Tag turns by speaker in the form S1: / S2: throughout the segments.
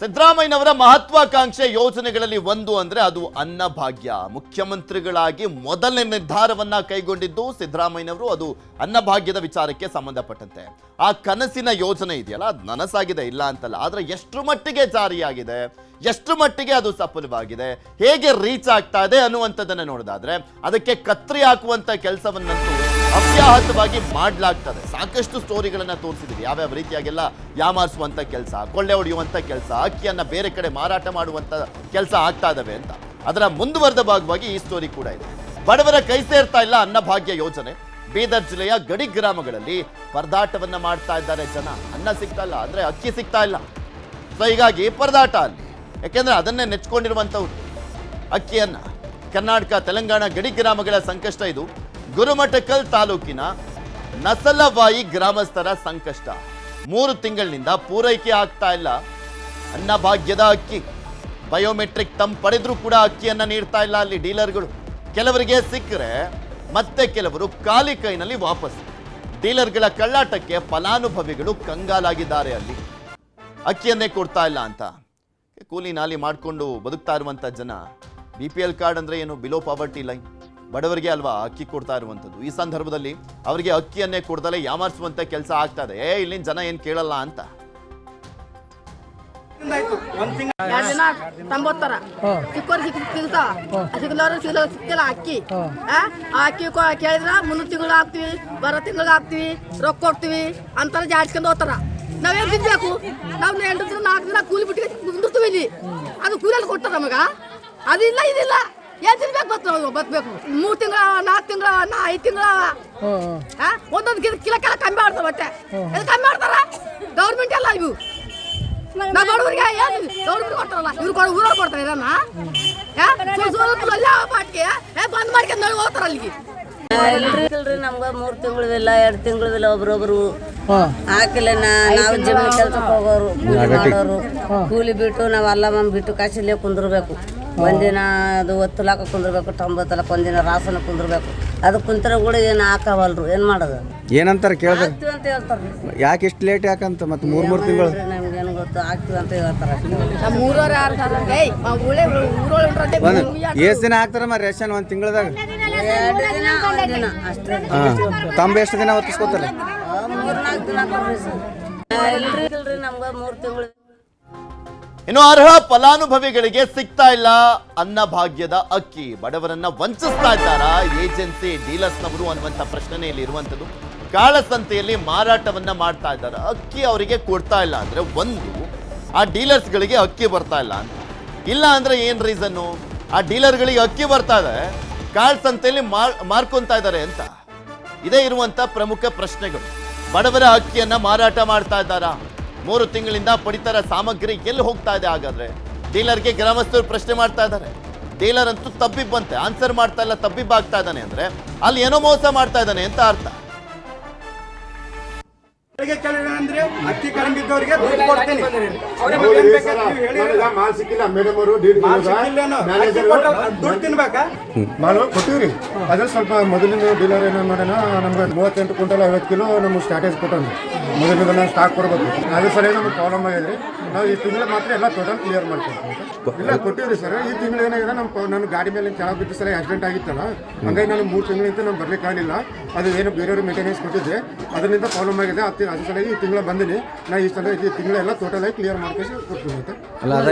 S1: ಸಿದ್ದರಾಮಯ್ಯನವರ ಮಹತ್ವಾಕಾಂಕ್ಷೆ ಯೋಜನೆಗಳಲ್ಲಿ ಒಂದು ಅಂದ್ರೆ ಅದು ಅನ್ನಭಾಗ್ಯ. ಮುಖ್ಯಮಂತ್ರಿಗಳಾಗಿ ಮೊದಲನೇ ನಿರ್ಧಾರವನ್ನ ಕೈಗೊಂಡಿದ್ದು ಸಿದ್ದರಾಮಯ್ಯನವರು. ಅದು ಅನ್ನಭಾಗ್ಯದ ವಿಚಾರಕ್ಕೆ ಸಂಬಂಧಪಟ್ಟಂತೆ ಆ ಕನಸಿನ ಯೋಜನೆ ಇದೆಯಲ್ಲ, ಅದು ನನಸಾಗಿದೆ, ಇಲ್ಲ ಅಂತಲ್ಲ. ಆದ್ರೆ ಎಷ್ಟು ಮಟ್ಟಿಗೆ ಜಾರಿಯಾಗಿದೆ, ಎಷ್ಟು ಮಟ್ಟಿಗೆ ಅದು ಸಫಲವಾಗಿದೆ, ಹೇಗೆ ರೀಚ್ ಆಗ್ತಾ ಇದೆ ಅನ್ನುವಂಥದ್ದನ್ನ ನೋಡೋದಾದ್ರೆ ಅದಕ್ಕೆ ಕತ್ರಿ ಹಾಕುವಂತ ಕೆಲಸವನ್ನಂತೂ ಅವ್ಯಾಹತವಾಗಿ ಮಾಡಲಾಗ್ತದೆ. ಸಾಕಷ್ಟು ಸ್ಟೋರಿಗಳನ್ನ ತೋರಿಸಿದ್ವಿ, ಯಾವ್ಯಾವ ರೀತಿಯಾಗೆಲ್ಲ ಯಾಮಾರಿಸುವಂತ ಕೆಲಸ, ಕೊಳ್ಳೆ ಹೊಡೆಯುವಂತ ಕೆಲಸ, ಅಕ್ಕಿಯನ್ನ ಬೇರೆ ಕಡೆ ಮಾರಾಟ ಮಾಡುವಂತ ಕೆಲಸ ಆಗ್ತಾ ಇದಾವೆ ಅಂತ. ಅದರ ಮುಂದುವರೆದ ಭಾಗವಾಗಿ ಈ ಸ್ಟೋರಿ ಕೂಡ ಇದೆ. ಬಡವರ ಕೈ ಸೇರ್ತಾ ಇಲ್ಲ ಅನ್ನಭಾಗ್ಯ ಯೋಜನೆ. ಬೀದರ್ ಜಿಲ್ಲೆಯ ಗಡಿ ಗ್ರಾಮಗಳಲ್ಲಿ ಪರದಾಟವನ್ನ ಮಾಡ್ತಾ ಇದ್ದಾರೆ ಜನ. ಅನ್ನ ಸಿಗ್ತಾ ಇಲ್ಲ ಅಂದ್ರೆ ಅಕ್ಕಿ ಸಿಗ್ತಾ ಇಲ್ಲ. ಸೊ ಹೀಗಾಗಿ ಪರದಾಟ ಅಲ್ಲಿ, ಯಾಕೆಂದ್ರೆ ಅದನ್ನೇ ನೆಚ್ಕೊಂಡಿರುವಂಥವ್ರು ಅಕ್ಕಿಯನ್ನ. ಕರ್ನಾಟಕ ತೆಲಂಗಾಣ ಗಡಿ ಗ್ರಾಮಗಳ ಸಂಕಷ್ಟ ಇದು. ಗುರುಮಠಕಲ್ ತಾಲೂಕಿನ ನಸಲವಾಯಿ ಗ್ರಾಮಸ್ಥರ ಸಂಕಷ್ಟ. 3 ತಿಂಗಳಿನಿಂದ ಪೂರೈಕೆ ಆಗ್ತಾ ಇಲ್ಲ ಅನ್ನಭಾಗ್ಯದ ಅಕ್ಕಿ. ಬಯೋಮೆಟ್ರಿಕ್ ಪಡೆದ್ರೂ ಕೂಡ ಅಕ್ಕಿಯನ್ನ ನೀಡ್ತಾ ಇಲ್ಲ ಅಲ್ಲಿ ಡೀಲರ್ಗಳು. ಕೆಲವರಿಗೆ ಸಿಕ್ಕರೆ ಮತ್ತೆ ಕೆಲವರು ಖಾಲಿ ಕೈನಲ್ಲಿ ವಾಪಸ್. ಡೀಲರ್ಗಳ ಕಳ್ಳಾಟಕ್ಕೆ ಫಲಾನುಭವಿಗಳು ಕಂಗಾಲಾಗಿದ್ದಾರೆ. ಅಲ್ಲಿ ಅಕ್ಕಿಯನ್ನೇ ಕೊಡ್ತಾ ಇಲ್ಲ ಅಂತ ಕೂಲಿ ನಾಲಿ ಮಾಡಿಕೊಂಡು ಬದುಕ್ತಾ ಇರುವಂಥ ಜನ. BPL ಕಾರ್ಡ್ ಅಂದ್ರೆ ಏನು? Below poverty line. ಬಡವರಿಗೆ ಅಲ್ವಾ ಅಕ್ಕಿ ಕೊಡ್ತಾ ಇರುವಂಥದ್ದು. ಈ ಸಂದರ್ಭದಲ್ಲಿ ಅವರಿಗೆ ಅಕ್ಕಿಯನ್ನೇ ಕೊಡ್ದಲೆ ಯಾಮಾರಿಸುವಂತ ಕೆಲಸ ಆಗ್ತಾ ಇದೆ. ಇಲ್ಲಿನ ಜನ ಏನ್ ಕೇಳಲ್ಲ ಅಂತ.
S2: ತಂಬತ್ತರ ಚಿಕ್ಕೋರು ಸಿಕ್ಕಿಲ್ಲ ಅಕ್ಕಿ. ಅಕ್ಕಿ ಕೇಳಿದ್ರ ಮುಂದಿನ ತಿಂಗಳು ಹಾಕ್ತಿವಿ, ಬರೋ ತಿಂಗಳು ಹಾಕ್ತಿವಿ, ರೊಕ್ಕ ಕೊಡ್ತೀವಿ ಅಂತಾರ ಜಾಡ್ಸ್ಕೊಂಡು ಹೋಗ್ತಾರ. ನಾವೇನ್ ಬಿಡ್ಬೇಕು? ನಾವು 8 ದಿನ 4 ದಿನ ಕೂಲಿ ಬಿಟ್ಟು ಕುಂದಿರ್ತೀವಿ ಇಲ್ಲಿ. ಅದು ಕೂಲಿಯಲ್ಲಿ ಕೊಡ್ತಾರ ನಮಗ. ಅದಿಲ್ಲ ಇದಿಲ್ಲ, ಏನ್ ತಿನ್ಬೇಕು ಬತ್ಬೇಕು. 3 ತಿಂಗಳ 4 ತಿಂಗಳ 5 ತಿಂಗಳ ಒಂದೊಂದು ಕಿಲಕ್ಕೆಲ್ಲ ಕಮ್ಮಿ ಮಾಡ್ತಾರ. ಮತ್ತೆ ಕಮ್ಮಿ ಮಾಡ್ತಾರ ಗೌರ್ಮೆಂಟ್ ಎಲ್ಲ. ಇವು ನಾವು ಬಡವರಿಗೆ ಏನು ಗೌರ್ಮೆಂಟ್ ಕೊಡ್ತಾರಲ್ಲ, ಇವ್ರು ಊರಲ್ಲಿ ಕೊಡ್ತಾರೆ. ಇದನ್ನ ಪಾಟ್ಗೆ ಬಂದ್ ಮಾಡ್ಕೊಂಡು ನೋಡಿ ಹೋಗ್ತಾರ ಅಲ್ಲಿಗೆ.
S3: ಇಲ್ರಿ ನಮ್ಗ 3 ತಿಂಗಳಿಲ್ಲ 2 ತಿಂಗಳಿಲ್ಲ ಒಬ್ರೊಬ್ರು ಹಾಕಿಲ್ಲ. ನಾವು ಜಮೀನು ಕೆಲ್ಸಕ್ಕೆ ಹೋಗೋರು, ಕೂಲಿ ಮಾಡೋರು. ಕೂಲಿ ಬಿಟ್ಟು ನಾವು ಅಲ್ಲ ಬಿಟ್ಟು ಕಾಸಿಲ್ಲೇ ಕುಂದಿರ್ಬೇಕು. ಒಂದಿನ ಅದು 10 ಲಕ್ಷ ಕುಂದಿರ್ಬೇಕು, 90 ಲಕ್ಷ ಒಂದಿನ ರಾಸನ ಕುಂದಿರ್ಬೇಕು. ಅದು ಕುಂತರ ಕೂಡ ಏನು ಹಾಕವಲ್ರು. ಏನ್ ಮಾಡೋದು?
S4: ಏನಂತಾರ ಕೇಳಿದ್ರೆ
S3: ಅಂತ ಹೇಳ್ತಾರೆ.
S4: ಯಾಕೆ ಇಷ್ಟು ಲೇಟ್ ಯಾಕಂತ? ಮತ್ತೆ 3 ತಿಂಗಳು
S3: ನಮ್ಗೇನು ಗೊತ್ತು, ಆಗ್ತೀವಿ ಅಂತ ಹೇಳ್ತಾರೆ.
S4: ಎಷ್ಟು ದಿನ ಹಾಕ್ತಾರಮ್ಮ ರೇಷನ್? 1 ತಿಂಗಳದಾಗ
S3: 2 ದಿನ 1 ದಿನ ಅಷ್ಟೇ.
S4: ತಮ್ಮ ಎಷ್ಟು ದಿನ ಹೊತ್ತಿಸ್ಕೊತಾರೆ?
S3: 3-4 ದಿನ ಇಲ್ರಿ ನಮ್ಗ 3 ತಿಂಗಳು.
S1: ಇನ್ನು ಅರ್ಹ ಫಲಾನುಭವಿಗಳಿಗೆ ಸಿಗ್ತಾ ಇಲ್ಲ ಅನ್ನಭಾಗ್ಯದ ಅಕ್ಕಿ. ಬಡವರನ್ನ ವಂಚಿಸ್ತಾ ಇದ್ದಾರಾ ಏಜೆನ್ಸಿ ಡೀಲರ್ಸ್ನವರು ಅನ್ನುವಂಥ ಪ್ರಶ್ನೆ ಇಲ್ಲಿ ಇರುವಂಥದ್ದು. ಕಾಳಸಂತೆಯಲ್ಲಿ ಮಾರಾಟವನ್ನ ಮಾಡ್ತಾ ಇದ್ದಾರೆ. ಅಕ್ಕಿ ಅವರಿಗೆ ಕೊಡ್ತಾ ಇಲ್ಲ ಅಂದ್ರೆ ಒಂದು, ಆ ಡೀಲರ್ಸ್ಗಳಿಗೆ ಅಕ್ಕಿ ಬರ್ತಾ ಇಲ್ಲ ಅಂತ. ಇಲ್ಲ ಅಂದ್ರೆ ಏನ್ ರೀಸನ್ನು? ಆ ಡೀಲರ್ಗಳಿಗೆ ಅಕ್ಕಿ ಬರ್ತಾ ಇದೆ, ಕಾಳಸಂತೆಯಲ್ಲಿ ಮಾರ್ಕೊಂತಾ ಇದ್ದಾರೆ ಅಂತ. ಇದೇ ಇರುವಂತ ಪ್ರಮುಖ ಪ್ರಶ್ನೆಗಳು. ಬಡವರ ಅಕ್ಕಿಯನ್ನ ಮಾರಾಟ ಮಾಡ್ತಾ ಇದ್ದಾರಾ? 3 ತಿಂಗಳಿಂದ ಪಡಿತರ ಸಾಮಗ್ರಿ ಎಲ್ಲಿ ಹೋಗ್ತಾ ಇದೆ? ಹಾಗಾದ್ರೆ ಡೀಲರ್ಗೆ ಗ್ರಾಮಸ್ಥರು ಪ್ರಶ್ನೆ ಮಾಡ್ತಾ ಇದ್ದಾರೆ. ಡೀಲರ್ ಅಂತೂ ತಬ್ಬಿಬ್ಬಂತೆ ಆನ್ಸರ್ ಮಾಡ್ತಾ ಇಲ್ಲ, ತಬ್ಬಿಬ್ಬ ಆಗ್ತಾ ಇದ್ದಾನೆ ಅಂದ್ರೆ ಅಲ್ಲಿ ಏನೋ ಮೋಸ ಮಾಡ್ತಾ ಇದ್ದಾನೆ ಅಂತ ಅರ್ಥ.
S5: ಅಂದ್ರೆ ಅಕ್ಕಿ ಕಡಿಮಿದ್ದವರಿಗೆ ದುಡ್ಡು ಕೊಡ್ತೀನಿ. ದುಡ್ಡು ತಿನ್ಬೇಕಾ?
S6: ಕೊಟ್ಟಿವ್ರಿ. ಅದ್ರ ಸ್ವಲ್ಪ ಮೊದಲಿನ ಡೀಲರ್ ಏನೋ ಮಾಡೋಣ, ನಮ್ಗೆ 38 ಕ್ವಿಂಟಲ್ 50 ಕಿಲೋ ನಮ್ಗೆ ಸ್ಟಾರ್ಟೇಜ್ ಕೊಟ್ಟಂದ್ರೆ ಮೊದಲಿನ ಸ್ಟಾಕ್ ಕೊಡ್ಬೇಕು. ಅದ್ರ ಸಲ ನಮ್ಗೆ ಪ್ರಾಬ್ಲಮ್ ಆಗಿದ್ರಿ. ನಾವು ಈ ತಿಂಗಳು ಮಾತ್ರ ಎಲ್ಲ ಟೋಟಲ್ ಕ್ಲಿಯರ್ ಮಾಡ್ಕೊಡ್ತೀವಿ. ಇಲ್ಲ ಕೊಟ್ಟಿವ್ರಿ ಸರ್. ಈ ತಿಂಗಳು ಏನಾಗಿದೆ, ನನ್ನ ಗಾಡಿ ಮೇಲೆ ಕೆಳಗೆ ಬಿದ್ದ ಸಲ ಆಕ್ಸಿಡೆಂಟ್ ಆಗಿತ್ತಲ್ಲ, ಹಂಗಾಗಿ ನಾನು 3 ತಿಂಗಳಿಂದ ನಾನು ಬರ್ಲಿಕ್ಕೆ ಆಗಲಿಲ್ಲ. ಅದು ಏನು ಬೇರೆಯವ್ರು ಮೇಂಟೆನೆನ್ಸ್ ಕೊಟ್ಟಿದ್ದೆ, ಅದರಿಂದ ಪ್ರಾಬ್ಲಮ್ ಆಗಿದೆ. ಅದ್ರ ಸಲ ಈ ತಿಂಗಳ ಬಂದಿನಿ. ನಾ ಈ ಸಲ ಈ ತಿಂಗಳೆಲ್ಲ ಟೋಟಲ್ ಆಗಿ ಕ್ಲಿಯರ್ ಮಾಡ್ಕೊಂಡು ಕೊಡ್ತೀನಿ ಅಂತ.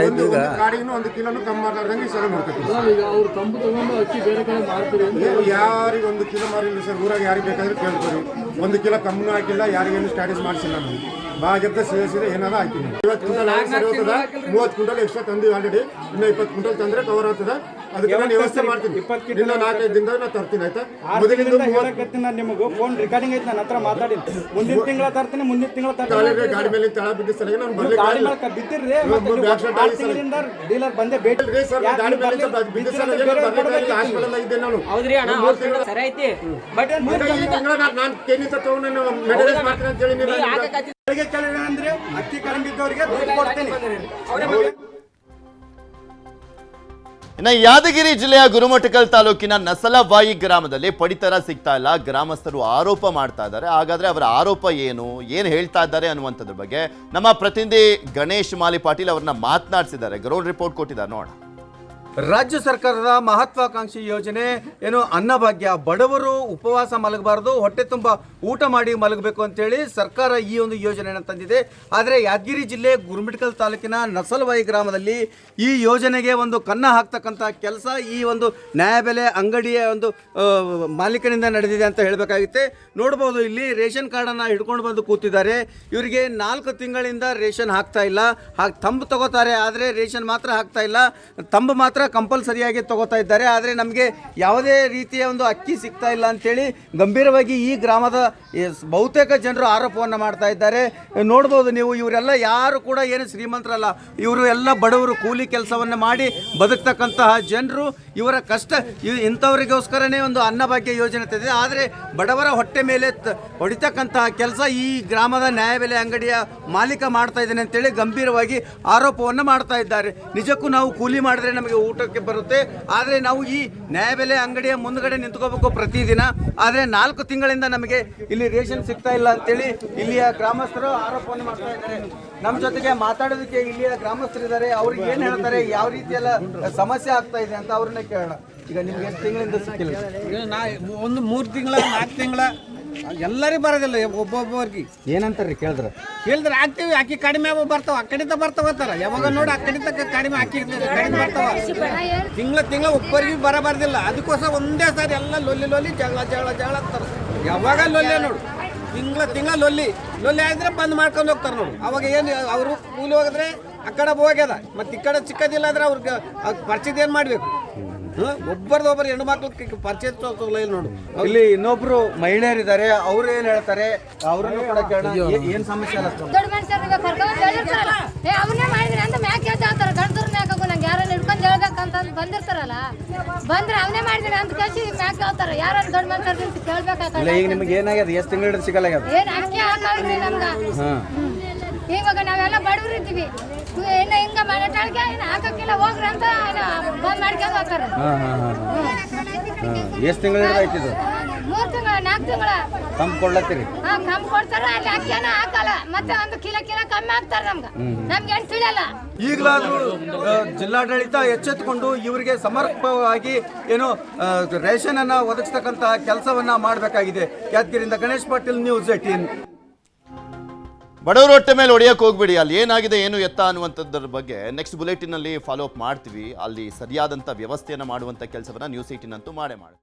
S6: ಗಾಡಿಗೂ 1 ಕಿಲೋನು ಕಮ್ಮಿ ಮಾಡ್ಲಾರ್ದಂಗೆ ಈ ಸಲ ಮಾಡ್ಕೊತೀವಿ. ಯಾರಿಗೆ 1 ಕಿಲೋ ಮಾರಿಲ್ಲ ಸರ್. ಊರಾಗ ಯಾರಿಗೆ ಬೇಕಾದ್ರೆ ಕೇಳ್ತೀವಿ. 1 ಕಿಲೋ ಕಮ್ಮಿ ಹಾಕಿಲ್ಲ, ಯಾರಿಗೇನು ಸ್ಟಾಟಸ್ ಮಾಡಿಸಿಲ್ಲ. ನಾನು ಭಾಳ ಜಬ್ದ ಸೇರಿಸಿದೆ ಏನಾದ್ರು ಹಾಕಿನಿ. 50 ಕ್ವಿಂಟಲ್ ಸರಿ ಹೋಗ್ತದ. 30 ಕ್ವಿಂಟಲ್ ಎಕ್ಸ್ಟ್ರಾ ತಂದು ಆಲ್ರೆಡಿ. ಇನ್ನು 20 ಕ್ವಿಂಟಲ್ ತಂದ್ರೆ ಕವರ್ ಆಗ್ತದ. ಅದಕ್ಕೆ ನಾನು ವ್ಯವಸ್ಥೆ ಮಾಡ್ತೀನಿ. ಇನ್ನು 4-5 ದಿನದಾಗ ನಾನು ತರ್ತೀನಿ. ಆಯ್ತಾ?
S5: ನಿಮಗೆ ಫೋನ್ ರೆಕಾರ್ಡಿಂಗ್ ಐತೆ, ನನ್ನ ಹತ್ರ ಮಾತಾಡಿ. ಮುಂದಿನ ತಿಂಗಳ ತರ್ತೀನಿ, ಮುಂದಿನ ತಿಂಗಳ ತರ್ತೀನಿ.
S6: ಗಾಡಿ ಮೇಲೆ ತಳ ಬಿದ್ದ ಸಲ ನಾನು ಬರ್ಲಿಕ್ಕೆ
S5: ಬಿದ್ದಿರ್ರಿ. ಡೀಲರ್ ಬಂದೆ ಭೇಟಿ
S6: ಗಾಡಿ ಮೇಲೆ ಬಿದ್ದ ಸಲ ಹಾಸ್ಪಿಟಲ್ ಇದ್ದೆ ನಾನು.
S5: ಸರಿ ಐತಿ. ಬಟ್
S6: ನಾನು ಕೇನಿತ ತಗೊಂಡು ಮೆಡಿಕಲ್ ಮಾಡ್ತೀನಿ ಅಂತ ಹೇಳಿ
S5: ಅಂದ್ರೆ ಅಕ್ಕಿ ಕಡಿಮಿದ್ದವರಿಗೆ ದುಡ್ಡು ಕೊಡ್ತೀನಿ.
S1: ಇನ್ನು ಯಾದಗಿರಿ ಜಿಲ್ಲೆಯ ಗುರುಮಠಕಲ್ ತಾಲೂಕಿನ ನಸಲವಾಯಿ ಗ್ರಾಮದಲ್ಲಿ ಪಡಿತರ ಸಿಗ್ತಾ ಇಲ್ಲ. ಗ್ರಾಮಸ್ಥರು ಆರೋಪ ಮಾಡ್ತಾ ಇದ್ದಾರೆ. ಹಾಗಾದ್ರೆ ಅವರ ಆರೋಪ ಏನು ಹೇಳ್ತಾ ಇದ್ದಾರೆ ಅನ್ನುವಂಥದ್ರ ಬಗ್ಗೆ ನಮ್ಮ ಪ್ರತಿನಿಧಿ ಗಣೇಶ್ ಮಾಲಿ ಪಾಟೀಲ್ ಅವರನ್ನ ಮಾತನಾಡಿಸಿದ್ದಾರೆ. ಗ್ರೌಂಡ್ ರಿಪೋರ್ಟ್ ಕೊಟ್ಟಿದ್ದಾರೆ ನೋಡ.
S4: ರಾಜ್ಯ ಸರ್ಕಾರದ ಮಹತ್ವಾಕಾಂಕ್ಷಿ ಯೋಜನೆ ಏನು ಅನ್ನಭಾಗ್ಯ. ಬಡವರು ಉಪವಾಸ ಮಲಗಬಾರದು, ಹೊಟ್ಟೆ ತುಂಬ ಊಟ ಮಾಡಿ ಮಲಗಬೇಕು ಅಂತೇಳಿ ಸರ್ಕಾರ ಈ ಒಂದು ಯೋಜನೆಯನ್ನು ತಂದಿದೆ. ಆದರೆ ಯಾದಗಿರಿ ಜಿಲ್ಲೆ ಗುರುಮಿಟ್ಕಲ್ ತಾಲೂಕಿನ ನಸಲವಾಯಿ ಗ್ರಾಮದಲ್ಲಿ ಈ ಯೋಜನೆಗೆ ಒಂದು ಕನ್ನ ಹಾಕ್ತಕ್ಕಂಥ ಕೆಲಸ ಈ ಒಂದು ನ್ಯಾಯಬೆಲೆ ಅಂಗಡಿಯ ಒಂದು ಮಾಲೀಕನಿಂದ ನಡೆದಿದೆ ಅಂತ ಹೇಳಬೇಕಾಗುತ್ತೆ. ನೋಡ್ಬೋದು, ಇಲ್ಲಿ ರೇಷನ್ ಕಾರ್ಡನ್ನು ಹಿಡ್ಕೊಂಡು ಬಂದು ಕೂತಿದ್ದಾರೆ. ಇವರಿಗೆ 4 ತಿಂಗಳಿಂದ ರೇಷನ್ ಹಾಕ್ತಾ ಇಲ್ಲ. ತಂಬು ತಗೋತಾರೆ, ಆದರೆ ರೇಷನ್ ಮಾತ್ರ ಹಾಕ್ತಾ ಇಲ್ಲ. ತಂಬು ಮಾತ್ರ ಕಂಪಲ್ಸರಿಯಾಗಿ ತಗೋತಾ ಇದ್ದಾರೆ. ಆದರೆ ನಮಗೆ ಯಾವುದೇ ರೀತಿಯ ಒಂದು ಅಕ್ಕಿ ಸಿಗ್ತಾ ಇಲ್ಲ ಅಂತೇಳಿ ಗಂಭೀರವಾಗಿ ಈ ಗ್ರಾಮದ ಬಹುತೇಕ ಜನರು ಆರೋಪವನ್ನು ಮಾಡ್ತಾ ಇದ್ದಾರೆ. ನೋಡ್ಬೋದು ನೀವು, ಇವರೆಲ್ಲ ಯಾರು ಕೂಡ ಏನು ಶ್ರೀಮಂತರಲ್ಲ. ಇವರು ಎಲ್ಲ ಬಡವರು, ಕೂಲಿ ಕೆಲಸವನ್ನು ಮಾಡಿ ಬದುಕ್ತಕ್ಕಂತಹ ಜನರು. ಇವರ ಕಷ್ಟ ಇಂಥವರಿಗೋಸ್ಕರನೇ ಒಂದು ಅನ್ನಭಾಗ್ಯ ಯೋಜನೆ ತಂದಿದೆ. ಆದರೆ ಬಡವರ ಹೊಟ್ಟೆ ಮೇಲೆ ಹೊಡಿತಕ್ಕಂತಹ ಕೆಲಸ ಈ ಗ್ರಾಮದ ನ್ಯಾಯಬೆಲೆ ಅಂಗಡಿಯ ಮಾಲೀಕ ಮಾಡ್ತಾ ಇದ್ದಾನೆ ಅಂತೇಳಿ ಗಂಭೀರವಾಗಿ ಆರೋಪವನ್ನು ಮಾಡ್ತಾ ಇದ್ದಾರೆ. ನಿಜಕ್ಕೂ ನಾವು ಕೂಲಿ ಮಾಡಿದ್ರೆ ನಮಗೆ ಊಟಕ್ಕೆ ಬರುತ್ತೆ, ಆದರೆ ನಾವು ಈ ನ್ಯಾಯಬೆಲೆ ಅಂಗಡಿಯ ಮುಂದ್ಗಡೆ ನಿಂತ್ಕೋಬೇಕು ಪ್ರತಿದಿನ. ಆದರೆ 4 ತಿಂಗಳಿಂದ ನಮಗೆ ಇಲ್ಲಿ ರೇಷನ್ ಸಿಗ್ತಾ ಇಲ್ಲ ಅಂತೇಳಿ ಇಲ್ಲಿಯ ಗ್ರಾಮಸ್ಥರು ಆರೋಪವನ್ನು ಮಾಡ್ತಾ ಇದ್ದಾರೆ. ನಮ್ಮ ಜೊತೆಗೆ ಮಾತಾಡೋದಕ್ಕೆ ಇಲ್ಲಿಯ ಗ್ರಾಮಸ್ಥರಿದ್ದಾರೆ. ಅವ್ರಿಗೆ ಏನು ಹೇಳ್ತಾರೆ, ಯಾವ ರೀತಿಯೆಲ್ಲ ಸಮಸ್ಯೆ ಆಗ್ತಾ ಇದೆ ಅಂತ ಅವ್ರನ್ನ ಕೇಳೋಣ. ಈಗ ನಿಮ್ಗೆ ಎಷ್ಟು ತಿಂಗಳಿಂದ ಸಿಕ್ಕಿಲ್ಲ?
S7: ಒಂದು 3 ತಿಂಗಳ 4 ತಿಂಗಳ ಎಲ್ಲರಿಗೂ ಬರೋದಿಲ್ಲ. ಒಬ್ಬೊಬ್ಬರಿಗೆ
S4: ಏನಂತಾರ್ರಿ ಕೇಳಿದ್ರೆ
S7: ಹಾಕ್ತೀವಿ, ಅಕ್ಕಿ ಕಡಿಮೆ ಬರ್ತಾವ, ಆ ಕಡಿತ ಬರ್ತಾವತ್ತಾರ. ಯಾವಾಗ ನೋಡಿ ಆ ಕಡಿತ ಕಡಿಮೆ ಅಕ್ಕಿ ಕಡಿಮೆ ಬರ್ತಾವ. ತಿಂಗಳ ಒಬ್ಬರಿಗೆ ಬರಬಾರ್ದಿಲ್ಲ. ಅದಕ್ಕೋಸ್ಕರ ಒಂದೇ ಸಾರಿ ಎಲ್ಲ ಲೊಲ್ಲಿ ಜಗಳ ಅಂತಾರೆ. ಯಾವಾಗ ಲೊಲ್ಲೆ ನೋಡು, ತಿಂಗಳ ಲೊಲ್ಲಿ ಆದ್ರೆ ಬಂದ್ ಮಾಡ್ಕೊಂಡು ಹೋಗ್ತಾರೆ ನೋಡು. ಅವಾಗ ಏನು ಅವರು ಕೂಲಿ ಹೋಗಿದ್ರೆ ಆ ಕಡೆ ಹೋಗ್ಯದ, ಮತ್ತೆ ಈ ಕಡೆ ಚಿಕ್ಕದಿಲ್ಲ ಅಂದ್ರೆ ಅವ್ರಿಗೆ ಪರಿಚಯ ಏನು ಮಾಡಬೇಕು? ಒಬ್ಬರದೊಬ್ಬರು ಹೆಣ್ಣು ಮಕ್ಳು ಪರಿಚಯ ನೋಡು.
S4: ಇಲ್ಲಿ ಇನ್ನೊಬ್ರು ಮಹಿಳೆಯರಿದ್ದಾರೆ, ಅವ್ರು ಏನ್ ಹೇಳ್ತಾರೆ ಅವ್ರನ್ನು ಕೂಡ ಕೇಳೋಣ. ಏನ್ ಸಮಸ್ಯೆ ಅಲ್ಲ?
S8: ದೊಡ್ಡ ಮನುಷ್ಯರಿಗೆ ಕರ್ಕೊಂಡು ಹೇಳಿರ್ತಾರಲ್ಲ, ಅವನ್ನೇ ಮಾಡಿದ್ರಿ ಅಂತ ಮ್ಯಾಕ್ ಹೇಳ್ತಾರೆ. ಗಂಡಸ್ರ ಮ್ಯಾಕ ನಂಗೆ ಯಾರನ್ನ ಹಿಡ್ಕೊಂಡು ಹೇಳ್ಬೇಕಂತ ಬಂದಿರ್ತಾರಲ್ಲ, ಬಂದ್ರೆ ಅವನೇ ಮಾಡಿದ್ರಿ ಅಂತ ಕೇಳಿ ಮ್ಯಾಕ್ ಹೇಳ್ತಾರೆ. ಯಾರು ದೊಡ್ಡ ಮನುಷ್ಯರಿಗೆ ಅಂತ ಕೇಳ್ಬೇಕಾಗ್ತದೆ.
S4: ಈಗ ನಿಮ್ಗೆ ಏನಾಗ್ಯದ? ಎಷ್ಟು ತಿಂಗಳ ಸಿಗಲ್ಲ?
S8: ಏನ್ ಅಕ್ಕಿ ಹಾಕಲ್ರಿ ನಮ್ಗ. ಇವಾಗ ನಾವೆಲ್ಲ ಬಡವ್ರು ಇದ್ದೀವಿ. ಇನ್ನ ಹಿಂಗ ಮಾಡಟಾಳ್ಗೆ ಹಾಕಕ್ಕಿಲ್ಲ ಹೋಗ್ರಿ ಅಂತ ಬಂದ್ ಮಾಡ್ಕೊಂಡು ಹೋಗ್ತಾರೆ.
S4: ಎಷ್ಟು ತಿಂಗಳ ಆಯ್ತಿದ್ದು?
S8: 3 ತಿಂಗಳ 4 ತಿಂಗಳ
S4: ತಂದು ಕೊಡ್ಲತ್ತೀರಿ?
S8: ಕಮ್ಮಿ ಕೊಡ್ತಾರ. ಅಲ್ಲಿ ಅಕ್ಕಿನ ಹಾಕಲ್ಲ, ಮತ್ತೆ ಒಂದು ಕಿಲೋ ಕಮ್ಮಿ ಹಾಕ್ತಾರ. ನಮ್ಗೆ ಏನ್ ತಿಳಿಯಲ್ಲ.
S4: ಈಗಲಾದ್ರೂ ಜಿಲ್ಲಾಡಳಿತ ಎಚ್ಚೆತ್ತುಕೊಂಡು ಇವರಿಗೆ ಸಮರ್ಪಕವಾಗಿ ಏನು ರೇಷನ್ ಅನ್ನ ಒದಗಿಸ್ತಕ್ಕಂತಹ ಕೆಲಸವನ್ನ ಮಾಡಬೇಕಾಗಿದೆ. ಯಾದಗಿರಿಯಿಂದ ಗಣೇಶ್ ಪಾಟೀಲ್, ನ್ಯೂಸ್ 18.
S1: ಬಡವರ ಹೊಟ್ಟೆ ಮೇಲೆ ಹೊಡೆಯಕ್ಕೆ ಹೋಗ್ಬಿಡಿ. ಅಲ್ಲಿ ಏನಾಗಿದೆ ಏನು ಎತ್ತ ಅನ್ನುವಂಥದ್ರ ಬಗ್ಗೆ ನೆಕ್ಸ್ಟ್ ಬುಲೆಟಿನ್ ಅಲ್ಲಿ ಫಾಲೋ ಅಪ್ ಮಾಡ್ತೀವಿ. ಅಲ್ಲಿ ಸರಿಯಾದಂಥ ವ್ಯವಸ್ಥೆಯನ್ನು ಮಾಡುವಂಥ ಕೆಲಸವನ್ನ ನ್ಯೂಸ್ 18 ಅಂತೂ ಮಾಡೇ ಮಾಡಿ.